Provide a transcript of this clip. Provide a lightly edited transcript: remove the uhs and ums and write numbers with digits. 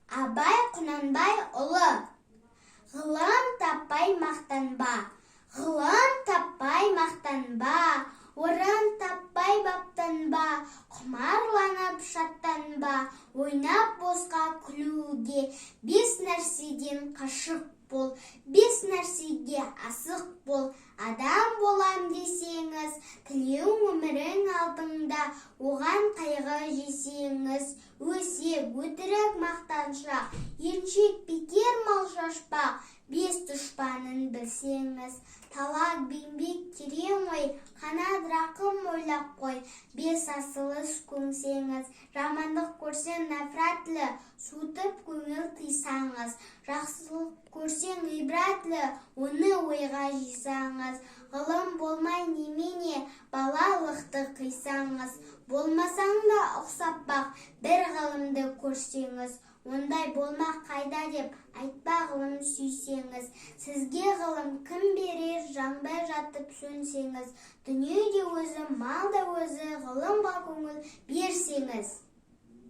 Абай Құнанбайұлы. Ғылым таппай мақтанба, ғылым таппай мақтанба, орын таппай баптанба, құмарланып шаттанба, ойнап босқа күлуге, бес нәрседен қашық бол, бес нәрсеге асық бол. Адам болам десеңіз, тілеуің өмірің алдыңда, оған қайғы жесеңіз, өсек, өтірік, мақтаншақ, еншек, бекер мал шашпақ, бес дұшпанын білсеңіз, талақ, беңбек терең ой, қанат рақым ойлап қой, бес асылыс көңсеңіз, жамандық көрсең нәпратлі, суытып көңіл тыйсаңыз, жақсылық көрсең ғибратлы, оны ойға жисаңыз, ғылым болмай немене, балалықты қисаңыз, болмасаң да ұқсап бақ, бір ғылымды көрсеңіз, ондай болмақ қайда деп айтпа ғылым сүйсеңіз, сізге ғылым кім берер, жанбай жатып сөнсеңіз, дүние де өзі, мал да өзі, ғылымға көңіл берсеңіз.